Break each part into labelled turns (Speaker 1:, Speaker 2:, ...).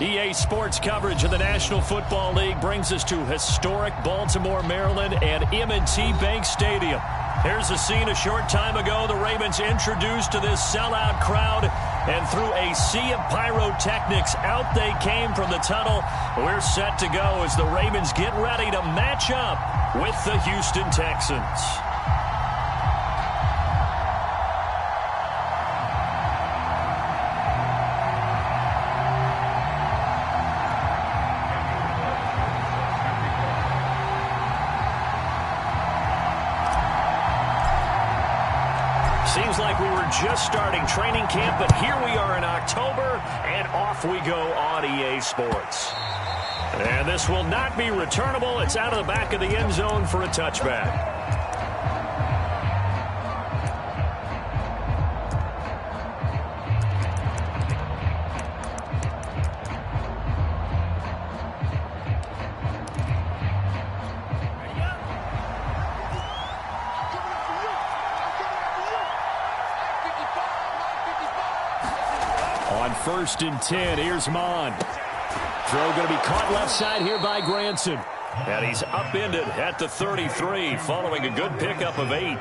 Speaker 1: EA Sports coverage of the National Football League brings us to historic Baltimore, Maryland, and M&T Bank Stadium. Here's a scene a short time ago. The Ravens introduced to this sellout crowd, and through a sea of pyrotechnics, out they came from the tunnel. We're set to go as the Ravens get ready to match up with the Houston Texans. Seems like we were just starting training camp, but here we are in October, and off we go on EA Sports. And this will not be returnable. It's out of the back of the end zone for a touchback. On 1st and 10, here's Mond. Throw going to be caught left side here by Granson. And he's upended at the 33 following a good pickup of 8.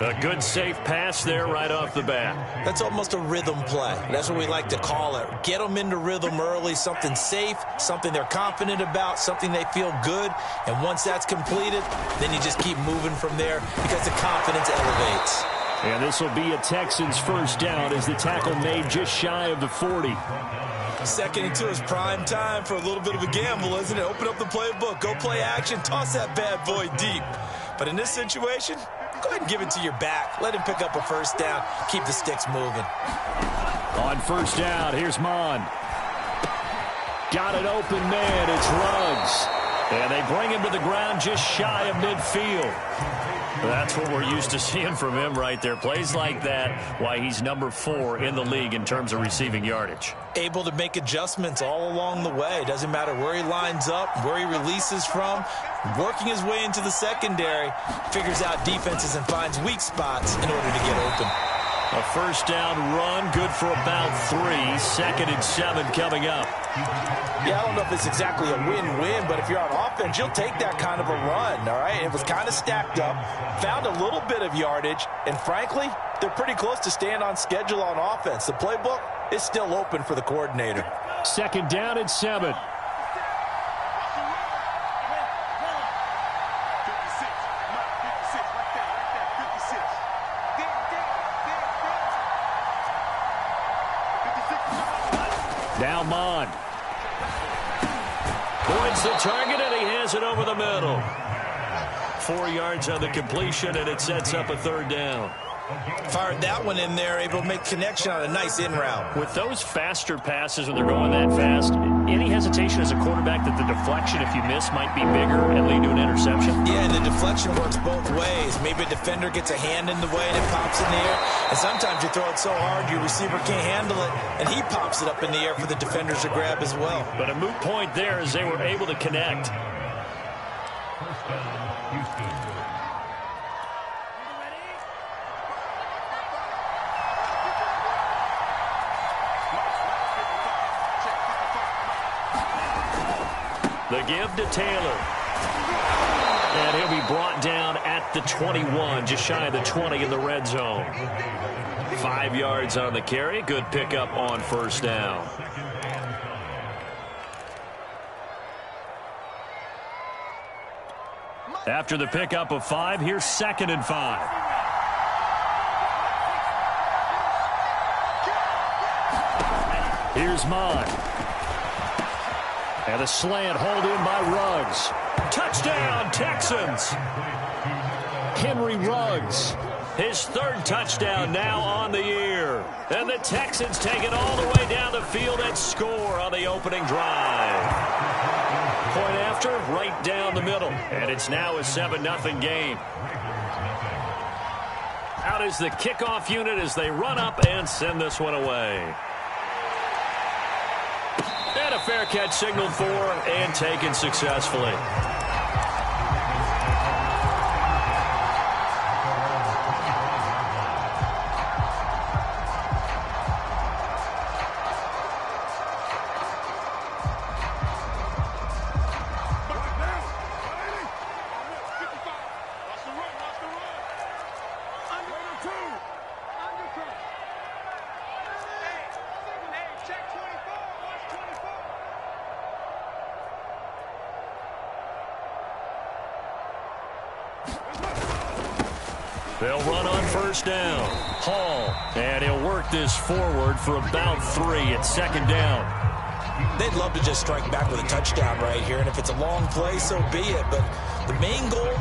Speaker 1: A good safe pass there right off the bat.
Speaker 2: That's almost a rhythm play. That's what we like to call it. Get them into rhythm early, something safe, something they're confident about, something they feel good. And once that's completed, then you just keep moving from there because the confidence elevates.
Speaker 1: And this will be a Texans first down as the tackle made just shy of the 40.
Speaker 2: 2nd and 2 is prime time for a little bit of a gamble, isn't it? Open up the playbook, go play action, toss that bad boy deep. But in this situation, go ahead and give it to your back. Let him pick up a first down, keep the sticks moving.
Speaker 1: On 1st down, here's Mond. Got an open man, it's Ruggs. And they bring him to the ground just shy of midfield. That's what we're used to seeing from him right there. Plays like that, why he's number 4 in the league in terms of receiving yardage.
Speaker 2: Able to make adjustments all along the way. Doesn't matter where he lines up, where he releases from. Working his way into the secondary, figures out defenses and finds weak spots in order to get open.
Speaker 1: A first down run, good for about 3. 2nd and 7 coming up.
Speaker 2: Yeah, I don't know if it's exactly a win-win, but if you're on offense, you'll take that kind of a run, all right? It was kind of stacked up, found a little bit of yardage, and frankly, they're pretty close to staying on schedule on offense. The playbook is still open for the coordinator.
Speaker 1: 2nd down and 7. Now Mond. Points the target, and he has it over the middle. 4 yards on the completion, and it sets up a 3rd down.
Speaker 2: Fired that one in there, able to make connection on a nice in route.
Speaker 1: With those faster passes when they're going that fast, any hesitation as a quarterback that the deflection, if you miss, might be bigger and lead to an interception?
Speaker 2: Yeah, and the deflection works both ways. Maybe a defender gets a hand in the way and it pops in the air. And sometimes you throw it so hard your receiver can't handle it, and he pops it up in the air for the defenders to grab as well.
Speaker 1: But a moot point there as they were able to connect. The give to Taylor. And he'll be brought down at the 21, just shy of the 20 in the red zone. 5 yards on the carry. Good pickup on 1st down. After the pickup of 5, here's 2nd and 5. Here's Mond. And a slant hauled in by Ruggs. Touchdown, Texans. Henry Ruggs. His 3rd touchdown now on the year. And the Texans take it all the way down the field and score on the opening drive. Point after, right down the middle. And it's now a 7-0 game. Out is the kickoff unit as they run up and send this one away. And a fair catch signaled for and taken successfully. They'll run on first down. Hall, and he'll work this forward for about 3 at second down.
Speaker 2: They'd love to just strike back with a touchdown right here, and if it's a long play, so be it. But the main goal,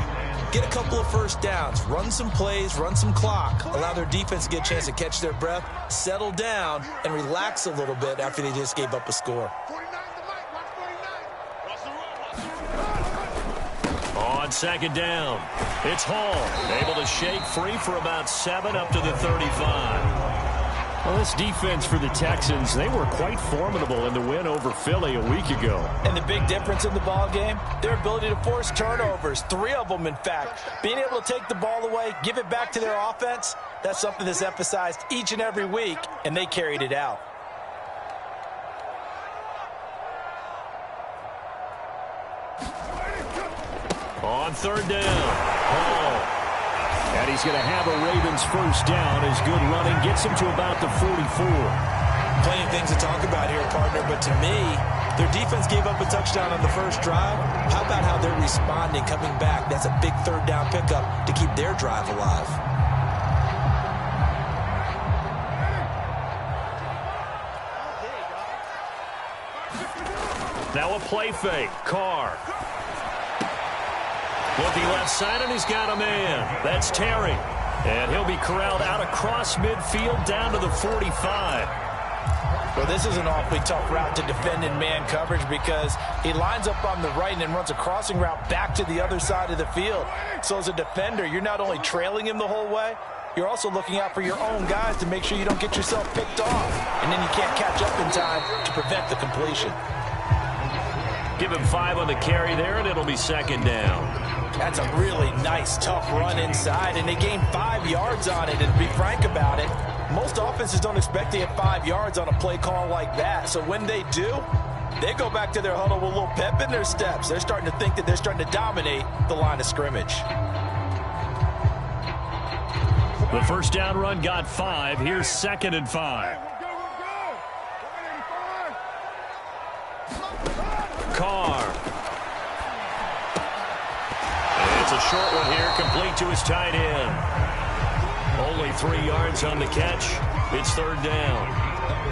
Speaker 2: get a couple of first downs, run some plays, run some clock, allow their defense to get a chance to catch their breath, settle down, and relax a little bit after they just gave up a score.
Speaker 1: On second down, it's Hall, able to shake free for about 7 up to the 35. Well, this defense for the Texans, they were quite formidable in the win over Philly a week ago.
Speaker 2: And the big difference in the ball game, their ability to force turnovers, 3 of them in fact. Being able to take the ball away, give it back to their offense, that's something that's emphasized each and every week, and they carried it out.
Speaker 1: On third down, Hall. And he's going to have a Ravens first down. His good running gets him to about the 44.
Speaker 2: Plenty of things to talk about here, partner, but to me, their defense gave up a touchdown on the first drive. How about how they're responding, coming back? That's a big third down pickup to keep their drive alive.
Speaker 1: Now a play fake. Carr. Looking left side, and he's got a man. That's Terry. And he'll be corralled out across midfield down to the 45.
Speaker 2: Well, this is an awfully tough route to defend in man coverage because he lines up on the right and then runs a crossing route back to the other side of the field. So as a defender, you're not only trailing him the whole way, you're also looking out for your own guys to make sure you don't get yourself picked off. And then you can't catch up in time to prevent the completion.
Speaker 1: Give him 5 on the carry there, and it'll be second down.
Speaker 2: That's a really nice, tough run inside, and they gained 5 yards on it. And to be frank about it, most offenses don't expect to get 5 yards on a play call like that. So when they do, they go back to their huddle with a little pep in their steps. They're starting to think that they're starting to dominate the line of scrimmage.
Speaker 1: The first down run got 5. Here's second and 5. Carr. It's a short one here, complete to his tight end. Only 3 yards on the catch. It's third down.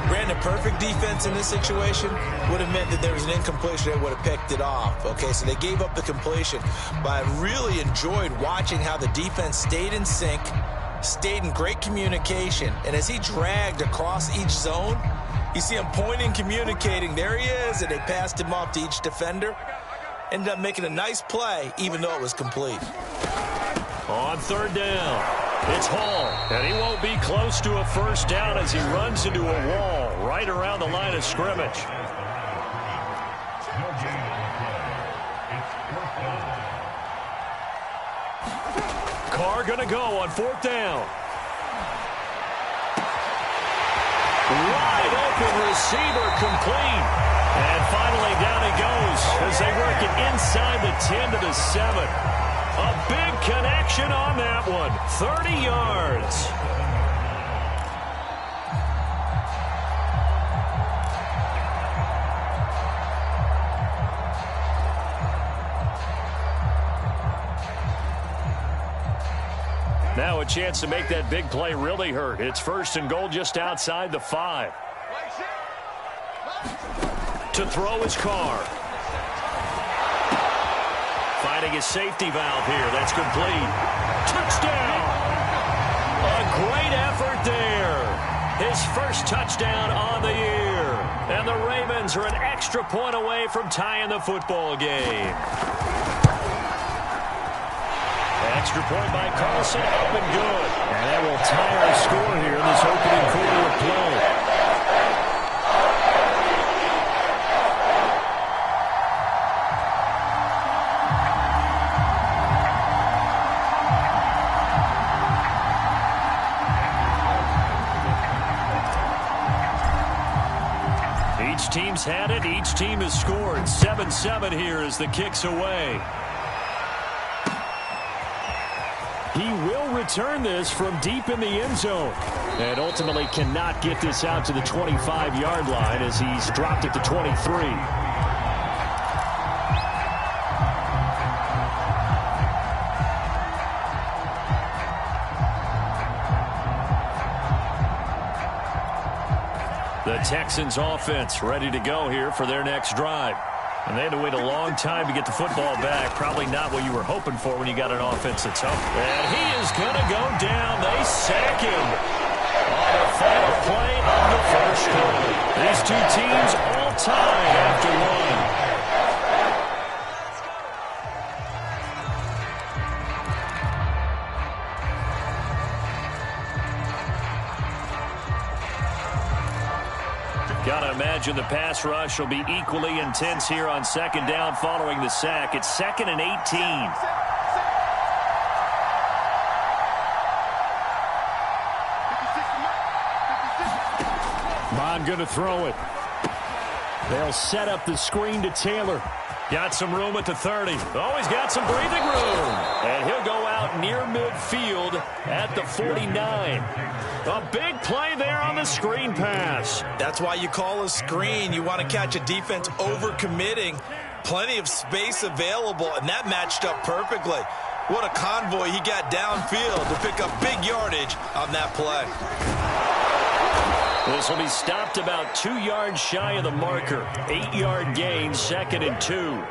Speaker 2: Brandon, perfect defense in this situation would have meant that there was an incompletion that would have picked it off. Okay, so they gave up the completion. But I really enjoyed watching how the defense stayed in sync, stayed in great communication, and as he dragged across each zone, you see him pointing, communicating. There he is, and they passed him off to each defender. Ended up making a nice play, even though it was complete.
Speaker 1: On third down, it's Hall, and he won't be close to a first down as he runs into a wall right around the line of scrimmage. Carr going to go on fourth down. Wide open receiver, complete. And finally down he goes as they work it inside the 10 to the 7. A big connection on that one. 30 yards. Now a chance to make that big play really hurt. It's first and goal just outside the 5. To throw his Carr. Finding his safety valve here. That's complete. Touchdown! A great effort there. His first touchdown on the year. And the Ravens are an extra point away from tying the football game. Extra point by Carlson, up and good. And that will tie our score here in this opening quarter of play. Each team's had it. Each team has scored. 7-7 here as the kick's away. He will return this from deep in the end zone. And ultimately cannot get this out to the 25-yard line as he's dropped it to 23. The Texans offense ready to go here for their next drive. And they had to wait a long time to get the football back. Probably not what you were hoping for when you got an offense that's up. And he is going to go down. They sack him on the final play of the first quarter. These two teams all tied after one. Got to imagine the pass rush will be equally intense here on second down following the sack. It's 2nd and 18. Bond going to throw it. They'll set up the screen to Taylor. Got some room at the 30. Oh, he's got some breathing room. And he'll go out near midfield at the 49. A big play there on the screen pass.
Speaker 2: That's why you call a screen. You want to catch a defense over-committing. Plenty of space available, and that matched up perfectly. What a convoy he got downfield to pick up big yardage on that play.
Speaker 1: This will be stopped about 2 yards shy of the marker. 8-yard gain, 2nd and 2.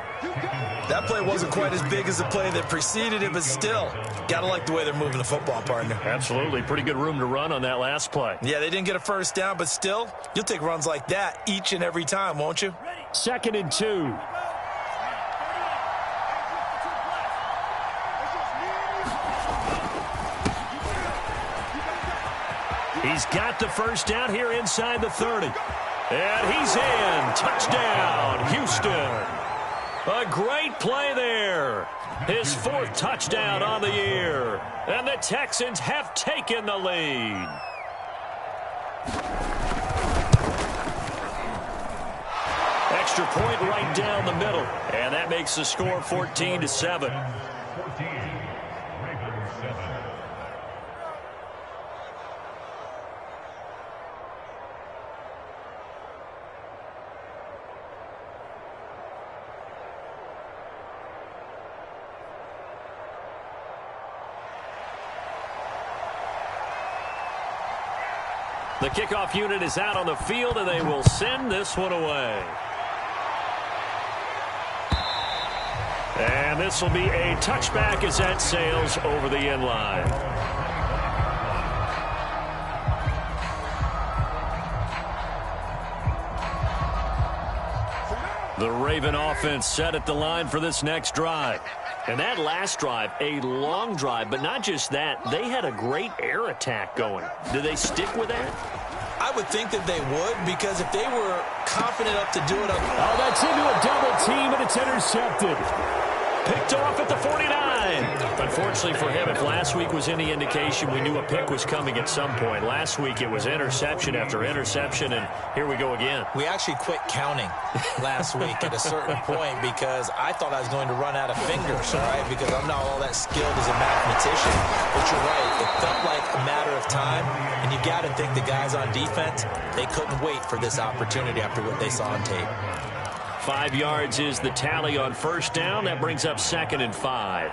Speaker 2: That play wasn't quite as big as the play that preceded it, but still, got to like the way they're moving the football, partner.
Speaker 1: Absolutely. Pretty good room to run on that last play.
Speaker 2: Yeah, they didn't get a first down, but still, you'll take runs like that each and every time, won't you?
Speaker 1: 2nd and 2. He's got the first down here inside the 30. And he's in. Touchdown, Houston. A great play there. His 4th touchdown on the year. And the Texans have taken the lead. Extra point right down the middle. And that makes the score 14-7. The kickoff unit is out on the field, and they will send this one away. And this will be a touchback as that sails over the end line. The Raven offense set at the line for this next drive. And that last drive, a long drive, but not just that. They had a great air attack going. Do they stick with that?
Speaker 2: I would think that they would, because if they were confident enough to do it up.
Speaker 1: Oh, that's into a double team, and it's intercepted. Picked off at the 49. Unfortunately for him, if last week was any indication, we knew a pick was coming at some point. Last week it was interception after interception, and here we go again.
Speaker 2: We actually quit counting last week at a certain point because I thought I was going to run out of fingers, all right, because I'm not all that skilled as a mathematician. But you're right, it felt like a matter of time, and you got to think the guys on defense, they couldn't wait for this opportunity after what they saw on tape.
Speaker 1: 5 yards is the tally on first down. That brings up 2nd and 5.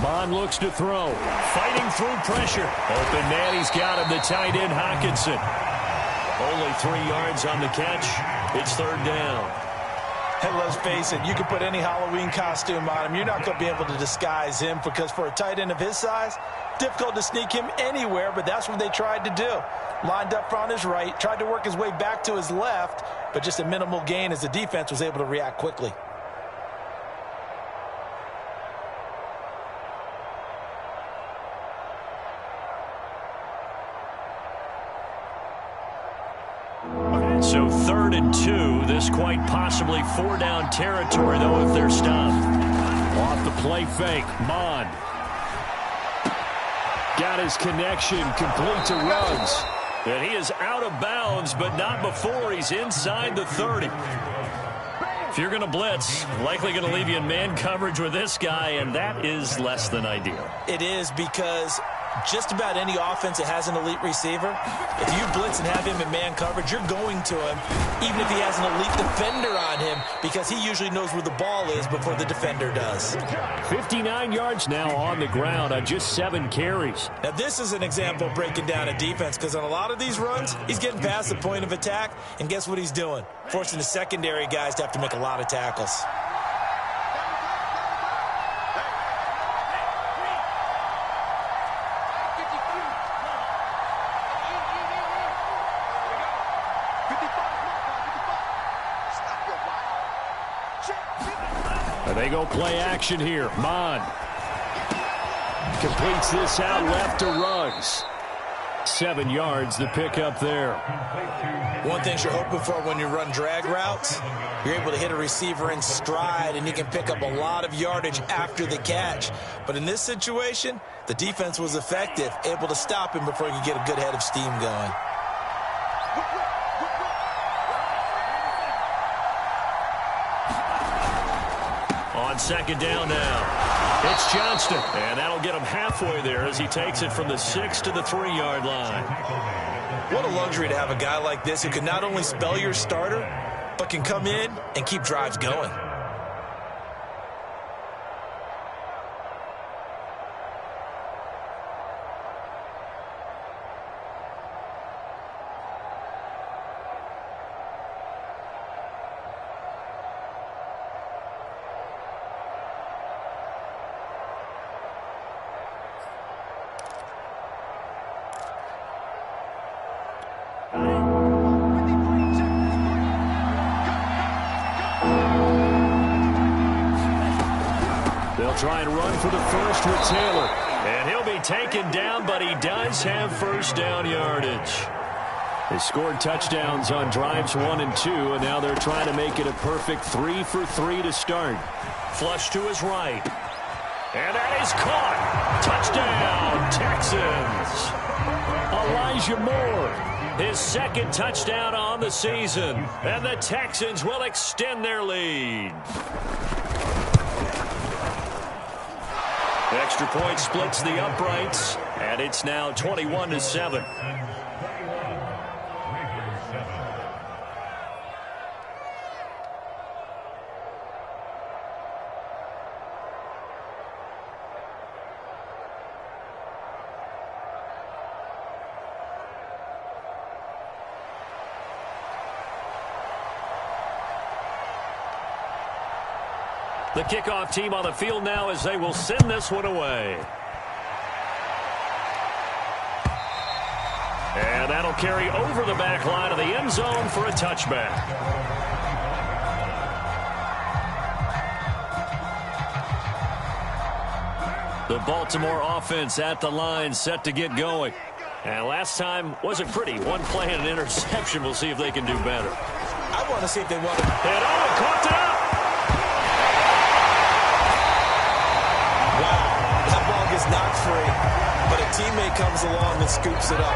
Speaker 1: Bond looks to throw. Fighting through pressure. Open man, he's got him. The tight end, Hockenson. Only 3 yards on the catch. It's 3rd down.
Speaker 2: And let's face it, you can put any Halloween costume on him. You're not going to be able to disguise him because for a tight end of his size, difficult to sneak him anywhere, but that's what they tried to do. Lined up on his right, tried to work his way back to his left, but just a minimal gain as the defense was able to react quickly.
Speaker 1: So 3rd and 2. This quite possibly 4-down territory, though, if they're stopped. Off the play fake. Bond. Got his connection complete to Ruggs. And he is out of bounds, but not before he's inside the 30. If you're going to blitz, likely going to leave you in man coverage with this guy, and that is less than ideal.
Speaker 2: It is because just about any offense that has an elite receiver, if you blitz and have him in man coverage, you're going to him, even if he has an elite defender on him, because he usually knows where the ball is before the defender does.
Speaker 1: 59 yards now on the ground on just 7 carries.
Speaker 2: Now, this is an example of breaking down a defense, because on a lot of these runs, he's getting past the point of attack, and guess what he's doing? Forcing the secondary guys to have to make a lot of tackles.
Speaker 1: They go play action here. Mond completes this out left to Ruggs. 7 yards the pickup there.
Speaker 2: One thing you're hoping for when you run drag routes, you're able to hit a receiver in stride, and you can pick up a lot of yardage after the catch. But in this situation, the defense was effective, able to stop him before he could get a good head of steam going.
Speaker 1: On second down now, it's Johnston, and that'll get him halfway there as he takes it from the 6 to the 3-yard line.
Speaker 2: What a luxury to have a guy like this who can not only spell your starter, but can come in and keep drives going.
Speaker 1: Try and run for the first with Taylor. And he'll be taken down, but he does have first down yardage. They scored touchdowns on drives 1 and 2, and now they're trying to make it a perfect 3 for 3 to start. Flush to his right. And that is caught. Touchdown, Texans. Elijah Moore, his second touchdown on the season. And the Texans will extend their lead. Extra point splits the uprights, and it's now 21-7. The kickoff team on the field now as they will send this one away. And that'll carry over the back line of the end zone for a touchback. The Baltimore offense at the line set to get going. And last time wasn't pretty. One play and an interception. We'll see if they can do better.
Speaker 2: I want to see if they want to.
Speaker 1: And caught it up.
Speaker 2: Knocked free, but a teammate comes along and scoops it up.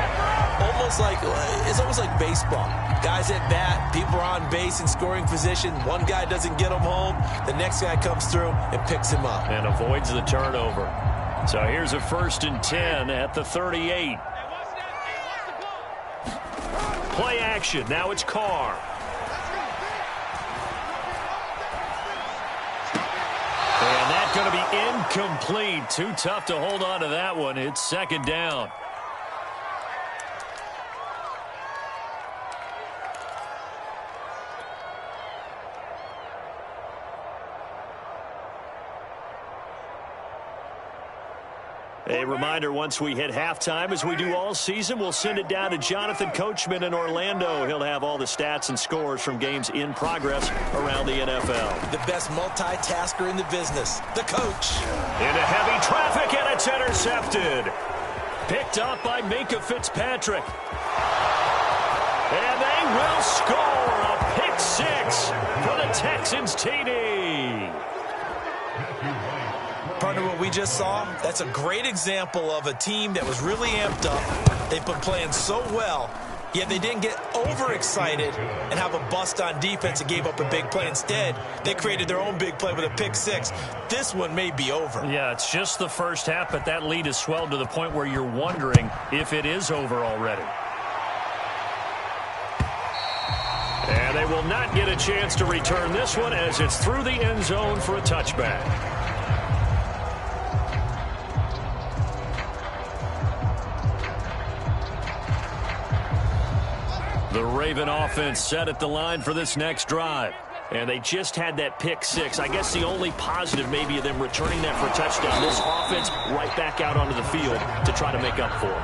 Speaker 2: It's almost like baseball. Guys at bat, people are on base in scoring position. One guy doesn't get him home. The next guy comes through and picks him up.
Speaker 1: And avoids the turnover. So here's a 1st and 10 at the 38. Play action. Now it's Carr. And that's going to be incomplete. Too tough to hold on to that one. It's second down. A reminder, once we hit halftime, as we do all season, we'll send it down to Jonathan Coachman in Orlando. He'll have all the stats and scores from games in progress around the NFL.
Speaker 2: The best multitasker in the business, the coach.
Speaker 1: Into heavy traffic, and it's intercepted. Picked up by Minkah Fitzpatrick. And they will score a pick six for the Texans TD.
Speaker 2: Partner, what we just saw, that's a great example of a team that was really amped up. They've been playing so well, Yeah, they didn't get overexcited and have a bust on defense and gave up a big play. Instead, they created their own big play with a pick six. This one may be over.
Speaker 1: Yeah, it's just the first half, but that lead has swelled to the point where you're wondering if it is over already. And they will not get a chance to return this one as it's through the end zone for a touchback. The Raven offense set at the line for this next drive. And they just had that pick six. I guess the only positive maybe of them returning that for a touchdown. This offense right back out onto the field to try to make up for it.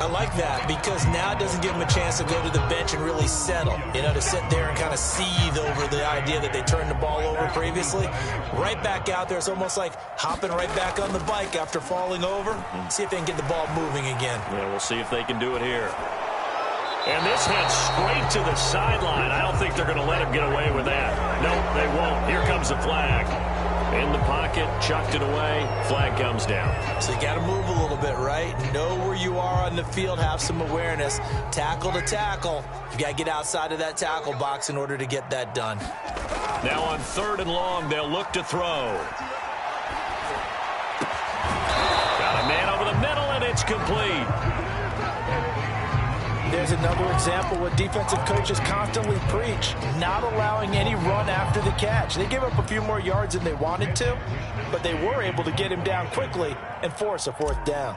Speaker 2: I like that because now it doesn't give them a chance to go to the bench and really settle. You know, to sit there and kind of seethe over the idea that they turned the ball over previously. Right back out there. It's almost like hopping right back on the bike after falling over. See if they can get the ball moving again.
Speaker 1: Yeah, we'll see if they can do it here. And this heads straight to the sideline. I don't think they're going to let him get away with that. Nope, they won't. Here comes the flag. In the pocket, chucked it away. Flag comes down.
Speaker 2: So you got to move a little bit, right? Know where you are on the field. Have some awareness. Tackle to tackle. You got to get outside of that tackle box in order to get that done.
Speaker 1: Now on 3rd and long, they'll look to throw. Got a man over the middle, and it's complete.
Speaker 2: There's another example what defensive coaches constantly preach, not allowing any run after the catch. They gave up a few more yards than they wanted to, but they were able to get him down quickly and force a 4th down.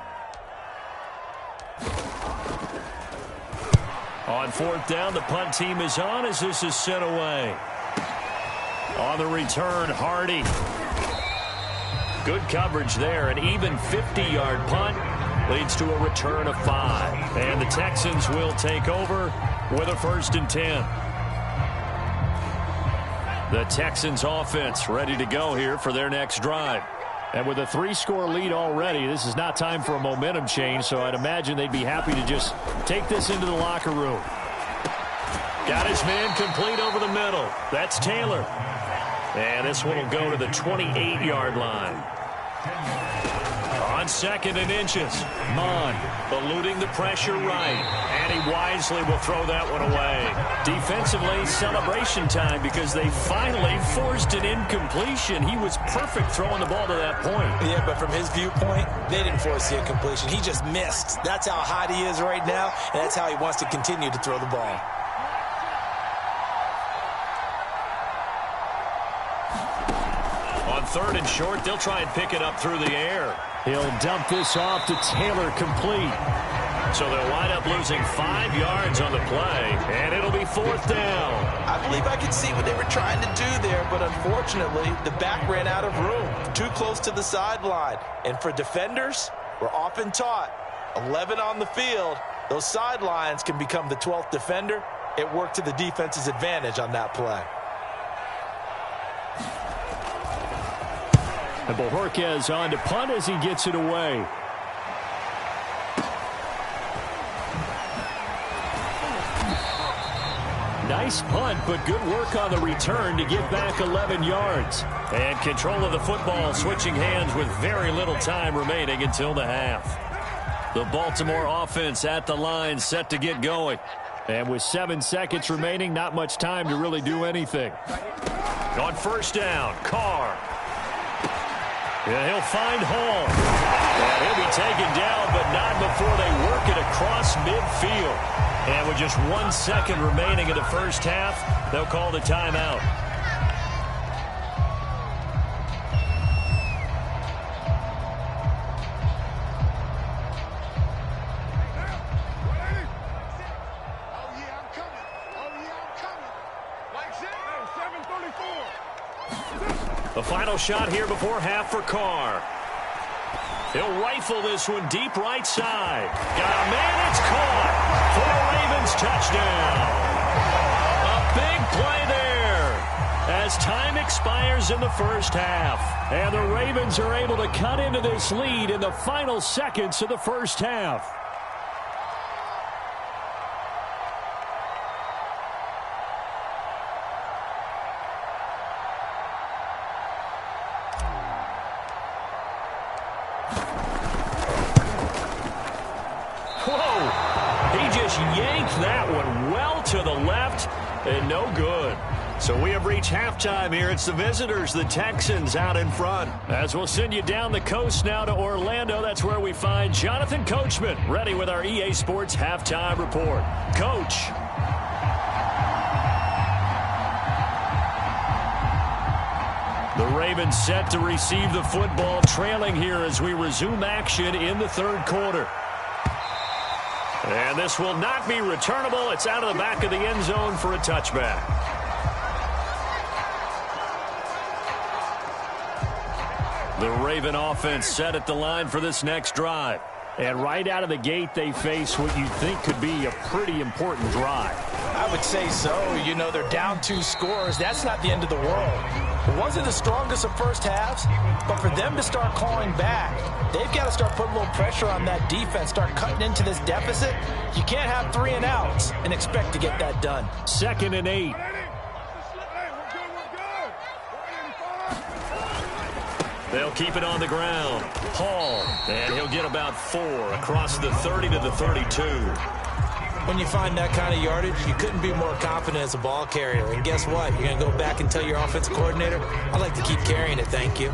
Speaker 1: On 4th down, the punt team is on as this is sent away. On the return, Hardy. Good coverage there, an even 50-yard punt. Leads to a return of 5. And the Texans will take over with a 1st and 10. The Texans offense ready to go here for their next drive. And with a 3-score lead already, this is not time for a momentum change, so I'd imagine they'd be happy to just take this into the locker room. Got his man complete over the middle. That's Taylor. And this one will go to the 28-yard line. On 2nd and inches, Mond eluding the pressure right, and he wisely will throw that one away. Defensively, celebration time because they finally forced an incompletion. He was perfect throwing the ball to that point.
Speaker 2: Yeah, but from his viewpoint, they didn't force the incompletion. He just missed. That's how hot he is right now, and that's how he wants to continue to throw the ball.
Speaker 1: On 3rd and short, they'll try and pick it up through the air. He'll dump this off to Taylor, complete. So they'll wind up losing 5 yards on the play, and it'll be 4th down.
Speaker 2: I believe I could see what they were trying to do there, but unfortunately, the back ran out of room. Too close to the sideline. And for defenders, we're often taught, 11 on the field, those sidelines can become the 12th defender. It worked to the defense's advantage on that play.
Speaker 1: And Bojorquez on to punt as he gets it away. Nice punt, but good work on the return to get back 11 yards. And control of the football switching hands with very little time remaining until the half. The Baltimore offense at the line set to get going. And with 7 seconds remaining, not much time to really do anything. On 1st down, Carr. Yeah, he'll find Hall. And he'll be taken down, but not before they work it across midfield. And with just 1 second remaining in the first half, they'll call the timeout. The final shot here before half for Carr. He'll rifle this one deep right side. Got a man, it's caught for a Ravens touchdown. A big play there as time expires in the first half. And the Ravens are able to cut into this lead in the final seconds of the first half. that one well to the left and no good. So we have reached halftime here. It's the visitors, the Texans, out in front. As we'll send you down the coast now to Orlando, that's where we find Jonathan Coachman, ready with our EA Sports Halftime Report. Coach. The Ravens set to receive the football, trailing here as we resume action in the third quarter. And this will not be returnable. It's out of the back of the end zone for a touchback. The Raven offense set at the line for this next drive. And right out of the gate, they face what you think could be a pretty important drive.
Speaker 2: I would say so. You know, they're down 2 scores. That's not the end of the world. It wasn't the strongest of first halves, but for them to start clawing back, they've got to start putting a little pressure on that defense, start cutting into this deficit. You can't have 3 and outs and expect to get that done.
Speaker 1: 2nd and 8. They'll keep it on the ground. Hall, and he'll get about 4 across the 30 to the 32.
Speaker 2: When you find that kind of yardage, you couldn't be more confident as a ball carrier. And guess what? You're going to go back and tell your offensive coordinator, I'd like to keep carrying it, thank you.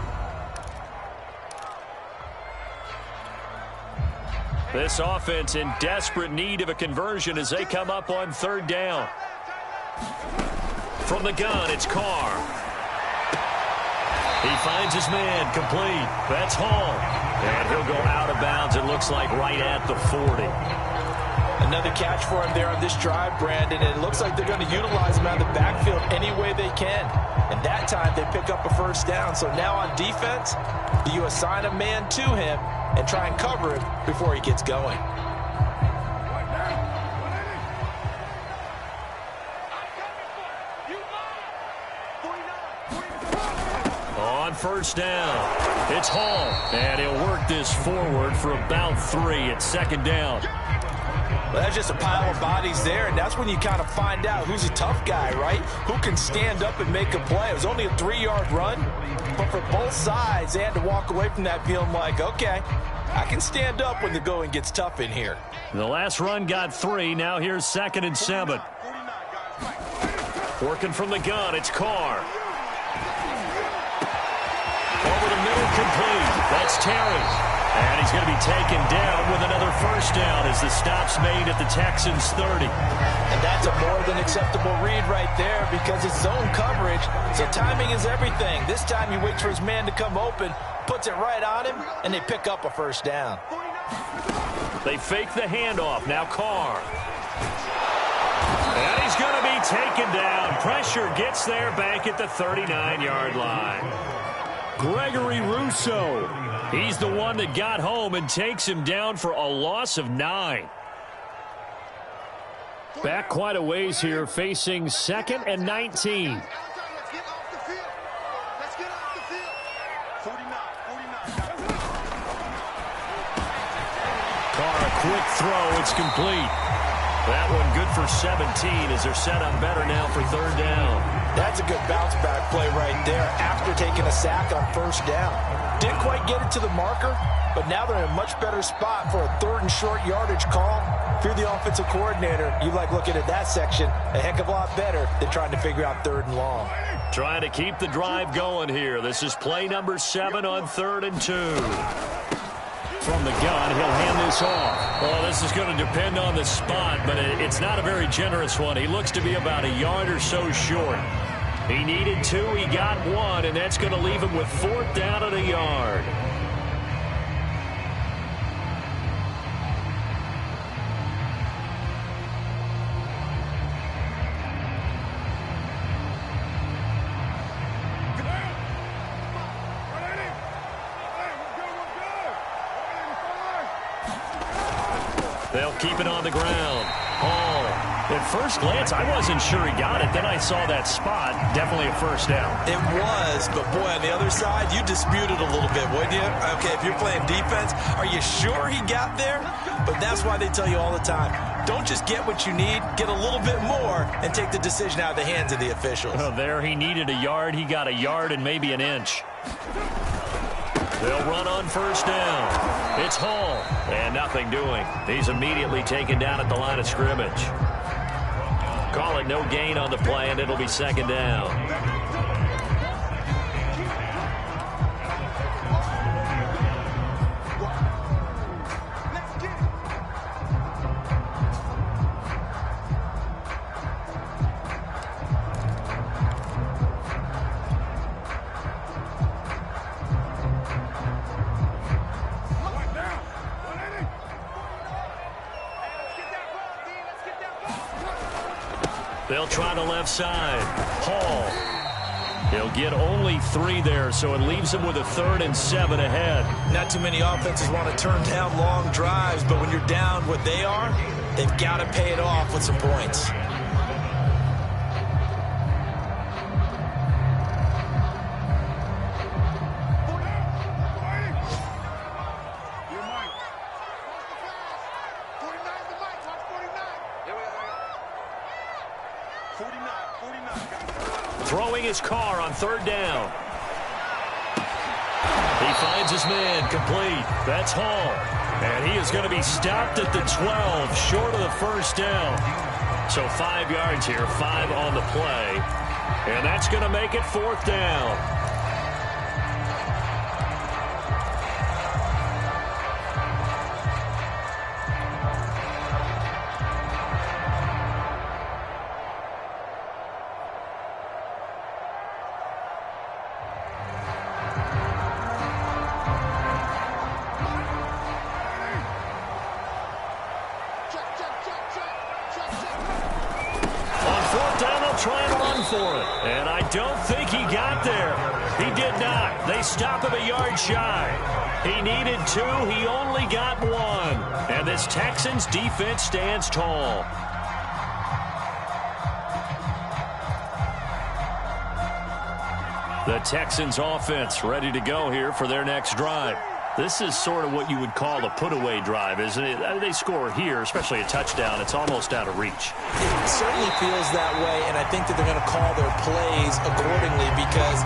Speaker 1: This offense in desperate need of a conversion as they come up on 3rd down. From the gun, it's Carr. He finds his man, complete. That's Hall. And he'll go out of bounds, it looks like right at the 40.
Speaker 2: Another catch for him there on this drive, Brandon. And it looks like they're going to utilize him out of the backfield any way they can. And that time they pick up a 1st down. So now on defense, you assign a man to him and try and cover him before he gets going.
Speaker 1: On 1st down, it's Hall, and he'll work this forward for about 3 at 2nd down.
Speaker 2: Well, that's just a pile of bodies there, and that's when you kind of find out who's a tough guy, right? Who can stand up and make a play. It was only a 3-yard run, but for both sides, they had to walk away from that feeling like, okay, I can stand up when the going gets tough in here.
Speaker 1: The last run got 3. Now here's 2nd and 7. Working from the gun, it's Carr. Over the middle, complete. That's Terry. And he's going to be taken down with another 1st down as the stop's made at the Texans' 30.
Speaker 2: And that's a more than acceptable read right there because it's zone coverage, so timing is everything. This time he waits for his man to come open, puts it right on him, and they pick up a 1st down.
Speaker 1: They fake the handoff. Now Carr. And he's going to be taken down. Pressure gets there back at the 39-yard line. Gregory Rousseau. He's the one that got home and takes him down for a loss of 9. Back quite a ways here, facing 2nd and 19. Carr, a quick throw. It's complete. That one good for 17 as they're set up better now for 3rd down.
Speaker 2: That's a good bounce back play right there after taking a sack on 1st down. Didn't quite get it to the marker, but now they're in a much better spot for a 3rd and short yardage call. If you're the offensive coordinator, you like looking at that section a heck of a lot better than trying to figure out 3rd and long.
Speaker 1: Trying to keep the drive going here. This is play number 7 on 3rd and 2. From the gun, he'll hand this off. Well, this is going to depend on the spot, but it's not a very generous one. He looks to be about a yard or so short. He needed 2, he got 1, and that's going to leave him with 4th down at a yard. They'll keep it on the ground. Hall. At first glance, I wasn't sure he got it. Then I saw that spot. Definitely a 1st down.
Speaker 2: It was, but boy, on the other side, you dispute it a little bit, wouldn't you? Okay, if you're playing defense, are you sure he got there? But that's why they tell you all the time, don't just get what you need, get a little bit more, and take the decision out of the hands of the officials.
Speaker 1: Oh, there he needed a yard. He got a yard and maybe an inch. They'll run on first down. It's Hall, and nothing doing. He's immediately taken down at the line of scrimmage. Call it no gain on the play, and it'll be second down. They'll try the left side. Hall. He'll get only 3 there, so it leaves him with a 3rd and 7 ahead.
Speaker 2: Not too many offenses want to turn down long drives, but when you're down what they are, they've got to pay it off with some points.
Speaker 1: Throwing his car on 3rd down. He finds his man complete. That's Hall. And he is going to be stopped at the 12, short of the first down. So 5 yards here, 5 on the play. And that's going to make it 4th down. Try and run for it. And I don't think he got there. He did not. They stop him a yard shy. He needed 2. He only got 1. And this Texans defense stands tall. The Texans offense ready to go here for their next drive. This is sort of what you would call a put-away drive, isn't it? They score here, especially a touchdown. It's almost out of reach.
Speaker 2: It certainly feels that way, and I think that they're going to call their plays accordingly because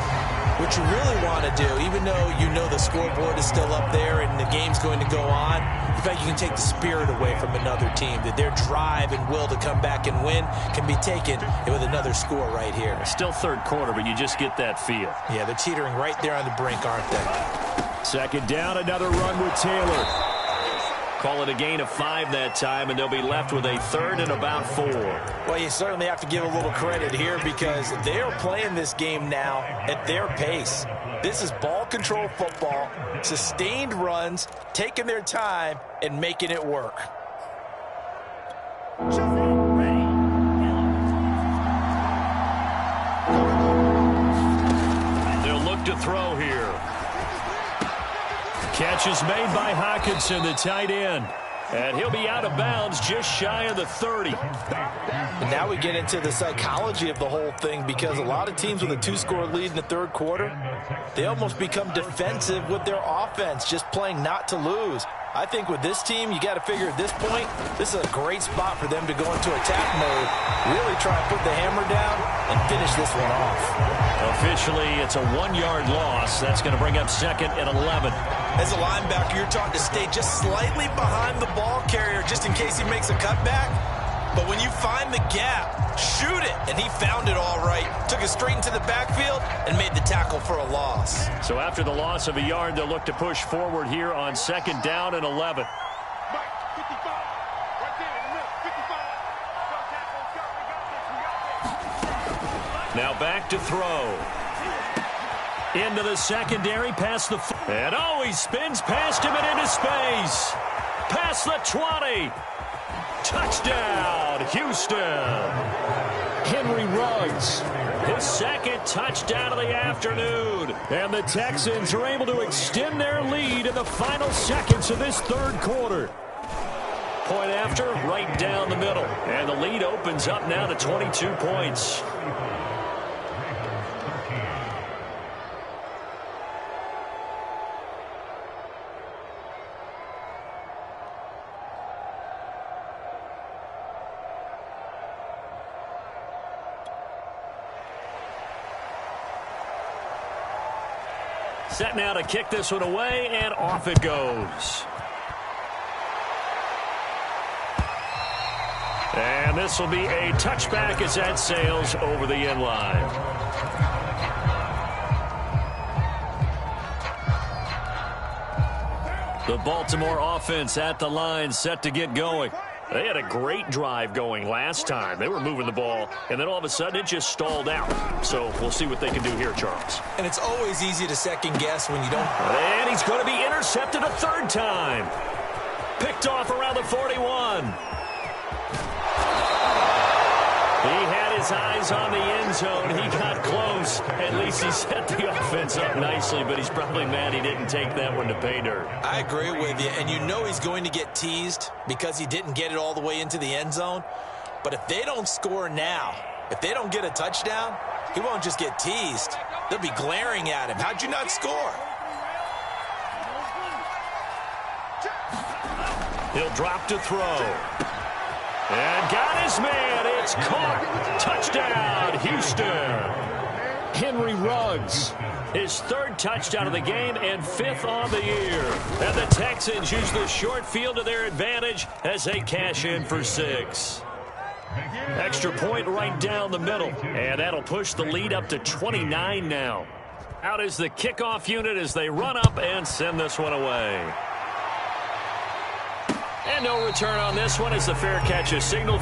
Speaker 2: what you really want to do, even though you know the scoreboard is still up there and the game's going to go on, in fact, you can take the spirit away from another team, that their drive and will to come back and win can be taken with another score right here.
Speaker 1: It's still 3rd quarter, but you just get that feel.
Speaker 2: Yeah, they're teetering right there on the brink, aren't they?
Speaker 1: 2nd down, another run with Taylor. Call it a gain of 5 that time, and they'll be left with a 3rd and about 4.
Speaker 2: Well, you certainly have to give a little credit here because they are playing this game now at their pace. This is ball control football, sustained runs, taking their time, and making it work.
Speaker 1: They'll look to throw here. Catch is made by Hockenson, the tight end. And he'll be out of bounds just shy of the 30.
Speaker 2: And now we get into the psychology of the whole thing because a lot of teams with a 2-score lead in the 3rd quarter, they almost become defensive with their offense, just playing not to lose. I think with this team, you got to figure at this point, this is a great spot for them to go into attack mode, really try and put the hammer down and finish this one off.
Speaker 1: Officially, it's a 1-yard loss. That's going to bring up 2nd and 11.
Speaker 2: As a linebacker, you're taught to stay just slightly behind the ball carrier just in case he makes a cutback. But when you find the gap, shoot it. And he found it all right. Took it straight into the backfield and made the tackle for a loss.
Speaker 1: So after the loss of a yard, they'll look to push forward here on 2nd down and 11. Now back to throw. Into the secondary, past the... And oh, he spins past him and into space. Past the 20. Touchdown, Houston. Henry Ruggs, his 2nd touchdown of the afternoon. And the Texans are able to extend their lead in the final seconds of this 3rd quarter. Point after, right down the middle. And the lead opens up now to 22 points. Set now to kick this one away, and off it goes. And this will be a touchback as that sails over the end line. The Baltimore offense at the line, set to get going. They had a great drive going last time. They were moving the ball, and then all of a sudden it just stalled out. So we'll see what they can do here, Charles.
Speaker 2: And it's always easy to second guess when you don't.
Speaker 1: And he's going to be intercepted a third time. Picked off around the 41. He had his eyes on the end zone. He got close. At least he set the offense up nicely, but he's probably mad he didn't take that one to pay dirt.
Speaker 2: I agree with you, and you know he's going to get teased because he didn't get it all the way into the end zone. But if they don't score now, if they don't get a touchdown, he won't just get teased. They'll be glaring at him. How'd you not score?
Speaker 1: He'll drop to throw. And got his man. It's caught. Touchdown, Houston. Henry Ruggs, his third touchdown of the game and fifth on the year. And the Texans use the short field to their advantage as they cash in for 6. Extra point right down the middle. And that'll push the lead up to 29 now. Out is the kickoff unit as they run up and send this one away. And no return on this one as the fair catch is signaled.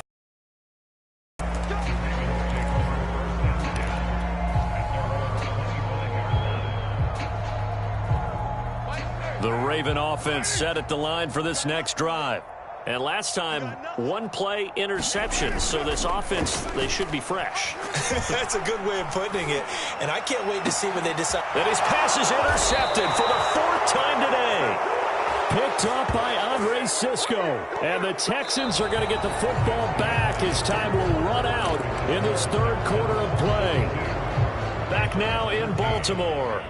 Speaker 1: The Raven offense set at the line for this next drive. And last time, one play interception. So this offense, they should be fresh.
Speaker 2: That's a good way of putting it. And I can't wait to see when they decide.
Speaker 1: And his pass is intercepted for the 4th time today. Picked up by Andre Cisco. And the Texans are going to get the football back as time will run out in this third quarter of play. Back now in Baltimore.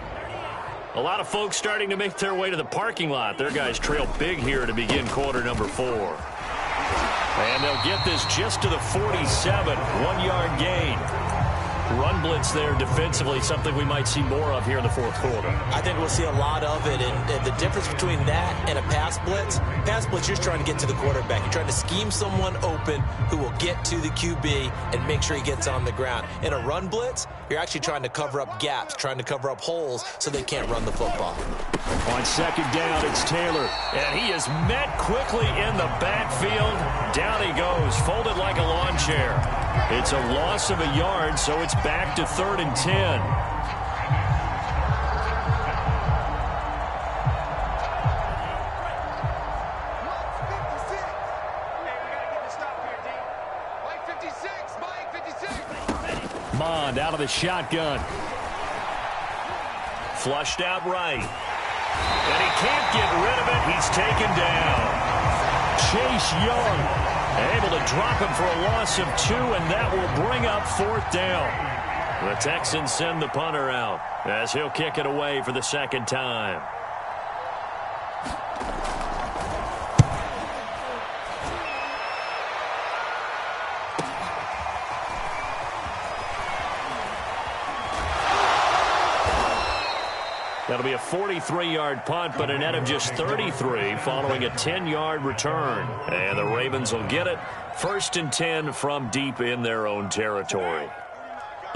Speaker 1: A lot of folks starting to make their way to the parking lot. Their guys trail big here to begin quarter number 4. And they'll get this just to the 47. 1-yard gain. Run blitz there defensively, something we might see more of here in the fourth quarter.
Speaker 2: I think we'll see a lot of it, and the difference between that and a pass blitz, you're trying to get to the quarterback. You're trying to scheme someone open who will get to the QB and make sure he gets on the ground. In a run blitz, you're actually trying to cover up gaps, trying to cover up holes so they can't run the football.
Speaker 1: On second down, it's Taylor, and he is met quickly in the backfield. Down he goes, folded like a lawn chair. It's a loss of a yard, so it's back to 3rd and 10. Mond out of the shotgun. Flushed out right. And he can't get rid of it. He's taken down. Chase Young able to drop him for a loss of 2, and that will bring up 4th down. The Texans send the punter out as he'll kick it away for the 2nd time. That'll be a 43-yard punt, but a net of just 33 following a 10-yard return. And the Ravens will get it. 1st and 10 from deep in their own territory.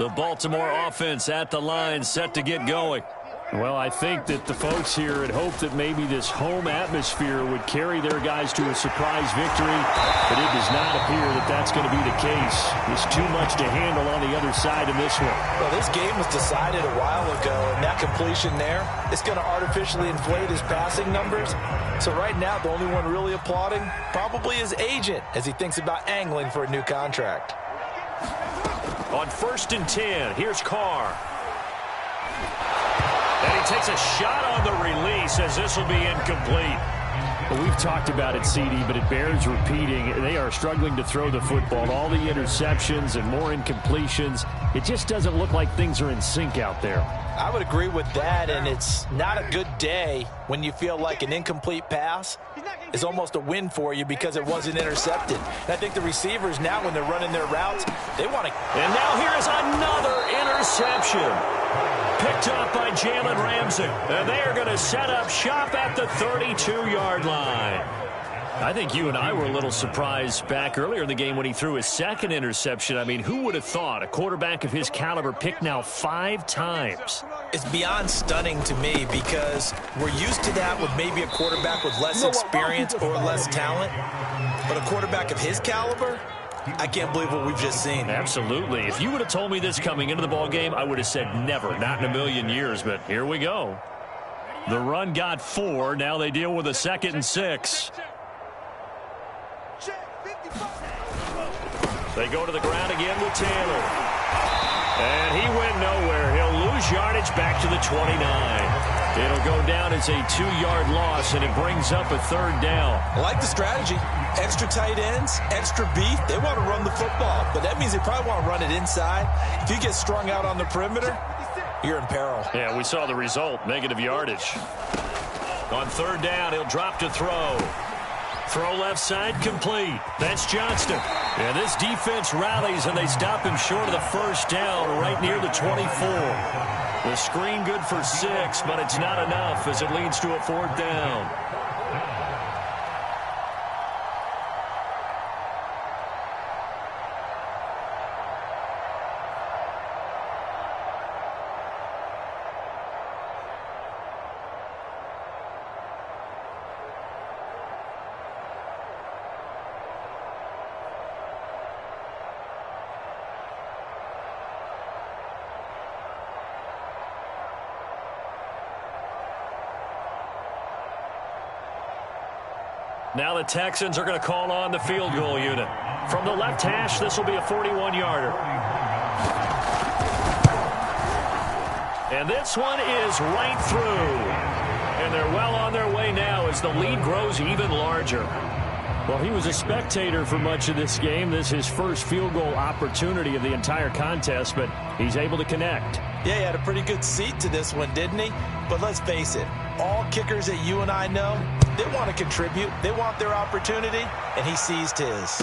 Speaker 1: The Baltimore offense at the line, set to get going. Well, I think that the folks here had hoped that maybe this home atmosphere would carry their guys to a surprise victory, but it does not appear that that's going to be the case. There's too much to handle on the other side in this one.
Speaker 2: Well, this game was decided a while ago, and that completion there is going to artificially inflate his passing numbers. So right now, the only one really applauding probably his agent as he thinks about angling for a new contract.
Speaker 1: On 1st and 10, here's Carr. And he takes a shot on the release as this will be incomplete. Well, we've talked about it, CD, but it bears repeating. They are struggling to throw the football. All the interceptions and more incompletions. It just doesn't look like things are in sync out there.
Speaker 2: I would agree with that, and it's not a good day when you feel like an incomplete pass is almost a win for you because it wasn't intercepted. And I think the receivers now, when they're running their routes, they want to.
Speaker 1: And now here is another interception. Picked up by Jalen Ramsey. And they are going to set up shop at the 32-yard line. I think you and I were a little surprised back earlier in the game when he threw his second interception. I mean, who would have thought a quarterback of his caliber picked now 5 times?
Speaker 2: It's beyond stunning to me because we're used to that with maybe a quarterback with less experience or less talent. But a quarterback of his caliber, I can't believe what we've just seen.
Speaker 1: Absolutely. If you would have told me this coming into the ball game, I would have said never, not in a million years. But here we go. The run got 4. Now they deal with a 2nd and 6. They go to the ground again with Taylor. And he went nowhere. He'll lose yardage back to the 29. It'll go down as a 2-yard loss, and it brings up a 3rd down.
Speaker 2: I like the strategy. Extra tight ends, extra beef. They want to run the football, but that means they probably want to run it inside. If you get strung out on the perimeter, you're in peril.
Speaker 1: Yeah, we saw the result, negative yardage. On 3rd down, he'll drop to throw. Throw left side, complete. That's Johnston. And this defense rallies, and they stop him short of the 1st down, right near the 24. The screen good for 6, but it's not enough as it leads to a 4th down. Now the Texans are going to call on the field goal unit. From the left hash, this will be a 41-yarder. And this one is right through. And they're well on their way now as the lead grows even larger. Well, he was a spectator for much of this game. This is his first field goal opportunity of the entire contest, but he's able to connect.
Speaker 2: Yeah, he had a pretty good seat to this one, didn't he? But let's face it, all kickers that you and I know, they want to contribute. They want their opportunity, and he seized his.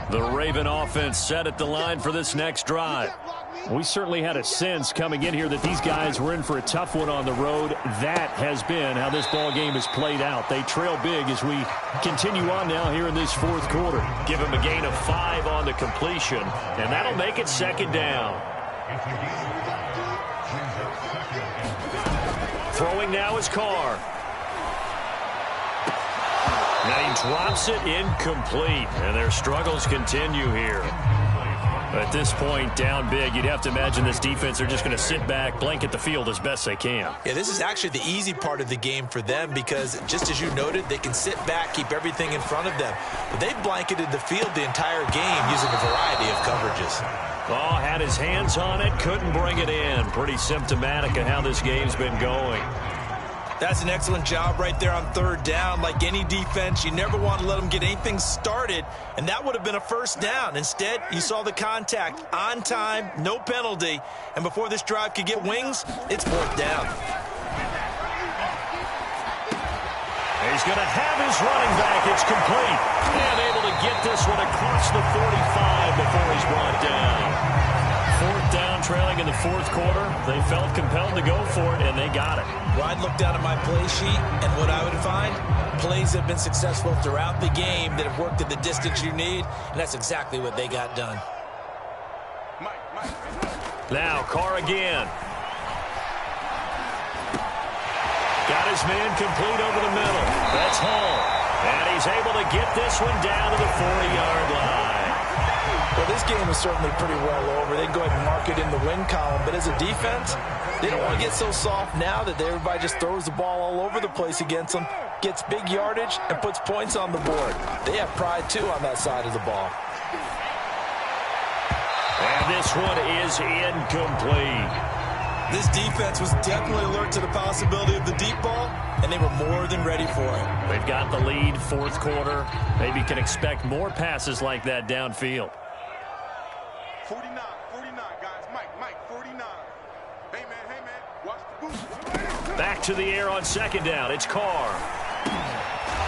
Speaker 1: The Raven offense set at the line for this next drive. We certainly had a sense coming in here that these guys were in for a tough one on the road. That has been how this ball game has played out. They trail big as we continue on now here in this 4th quarter. Give them a gain of 5 on the completion, and that'll make it 2nd down. Throwing now is Carr. Now he drops it incomplete, and their struggles continue here. At this point, down big, you'd have to imagine this defense are just going to sit back, blanket the field as best they can.
Speaker 2: Yeah, this is actually the easy part of the game for them because, just as you noted, they can sit back, keep everything in front of them. But they blanketed the field the entire game using a variety of coverages.
Speaker 1: Oh, had his hands on it, couldn't bring it in. Pretty symptomatic of how this game's been going.
Speaker 2: That's an excellent job right there on 3rd down. Like any defense, you never want to let them get anything started, and that would have been a 1st down. Instead, you saw the contact on time, no penalty, and before this drive could get wings, it's 4th down.
Speaker 1: He's going to have his running back. It's complete. And able to get this one across the 45 before he's brought down. 4th down, trailing in the 4th quarter. They felt compelled to go for it, and they got it.
Speaker 2: Well, I'd look down at my play sheet, and what I would find, plays have been successful throughout the game that have worked at the distance you need, and that's exactly what they got done.
Speaker 1: Now, Carr again. Got his man complete over the middle. That's Hall. And he's able to get this one down to the 40-yard line.
Speaker 2: Well, this game is certainly pretty well over. They can go ahead and mark it in the win column. But as a defense, they don't want to get so soft now that everybody just throws the ball all over the place against them, gets big yardage, and puts points on the board. They have pride, too, on that side of the ball.
Speaker 1: And this one is incomplete.
Speaker 2: This defense was definitely alert to the possibility of the deep ball, and they were more than ready for it.
Speaker 1: They've got the lead, fourth quarter. Maybe can expect more passes like that downfield.
Speaker 3: 49, guys. Mike, 49. Hey, man, watch the boost.
Speaker 1: Back to the air on second down. It's Carr.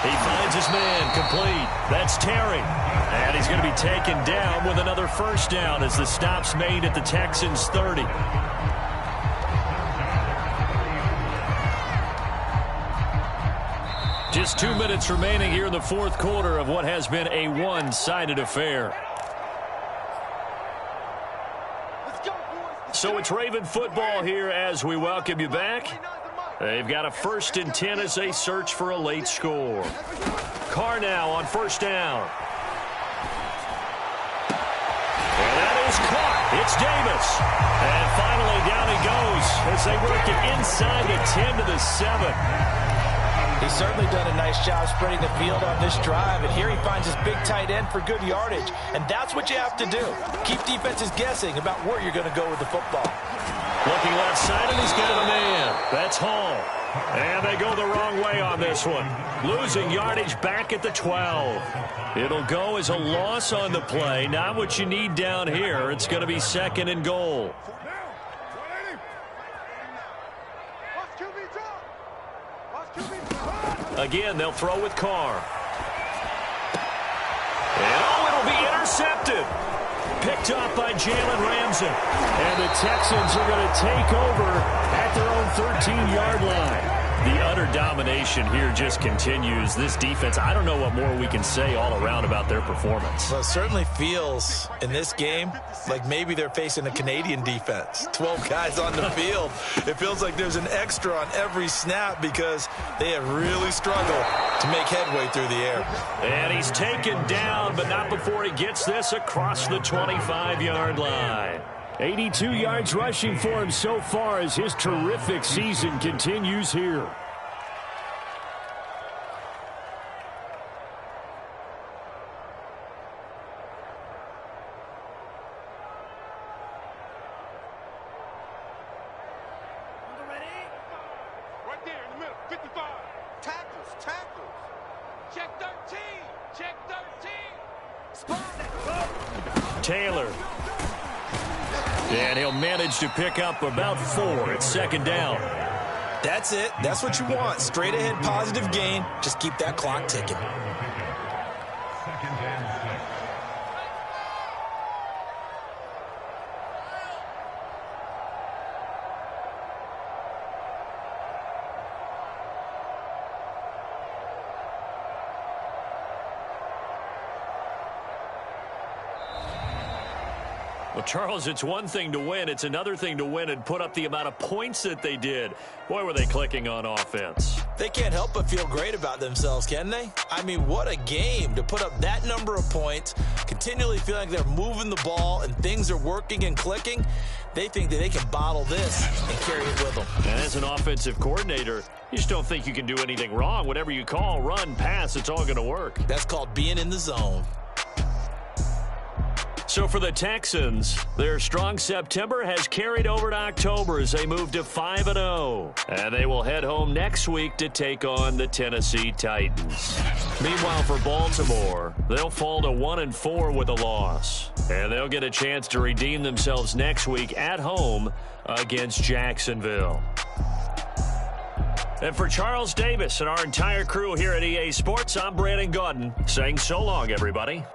Speaker 1: He finds his man, complete. That's Terry. And he's going to be taken down with another first down as the stop's made at the Texans' 30. Just 2 minutes remaining here in the fourth quarter of what has been a one-sided affair. So it's Raven football here as we welcome you back. They've got a 1st and 10 as they search for a late score. Carr now on first down. And that is caught. It's Davis. And finally down he goes as they work it inside the 10 to the 7.
Speaker 2: He's certainly done a nice job spreading the field on this drive, and here he finds his big tight end for good yardage. And that's what you have to do. Keep defenses guessing about where you're going to go with the football.
Speaker 1: Looking left side, and he's got a man. That's Hall. And they go the wrong way on this one. Losing yardage back at the 12. It'll go as a loss on the play. Not what you need down here. It's going to be 2nd and goal. Again, they'll throw with Carr. And it'll be intercepted. Picked off by Jalen Ramsey. And the Texans are going to take over at their own 13-yard line. The utter domination here just continues. This defense, I don't know what more we can say all around about their performance.
Speaker 2: Well, it certainly feels in this game like maybe they're facing a Canadian defense. 12 guys on the field. It feels like there's an extra on every snap because they have really struggled to make headway through the air.
Speaker 1: And he's taken down, but not before he gets this across the 25-yard line. 82 yards rushing for him so far as his terrific season continues here.
Speaker 3: Right there in the middle, 55. Tackles. Check 13. Check 13.
Speaker 1: Taylor. And he'll manage to pick up about 4. It's 2nd down.
Speaker 2: That's it. That's what you want. Straight ahead positive gain. Just keep that clock ticking.
Speaker 1: Well, Charles, it's one thing to win. It's another thing to win and put up the amount of points that they did. Boy, were they clicking on offense.
Speaker 2: They can't help but feel great about themselves, can they? I mean, what a game to put up that number of points, continually feeling like they're moving the ball and things are working and clicking. They think that they can bottle this and carry it with them.
Speaker 1: And as an offensive coordinator, you just don't think you can do anything wrong. Whatever you call, run, pass, it's all going to work.
Speaker 2: That's called being in the zone.
Speaker 1: So for the Texans, their strong September has carried over to October as they move to 5-0. And they will head home next week to take on the Tennessee Titans. Meanwhile, for Baltimore, they'll fall to 1-4 with a loss. And they'll get a chance to redeem themselves next week at home against Jacksonville. And for Charles Davis and our entire crew here at EA Sports, I'm Brandon Gaudin saying so long, everybody.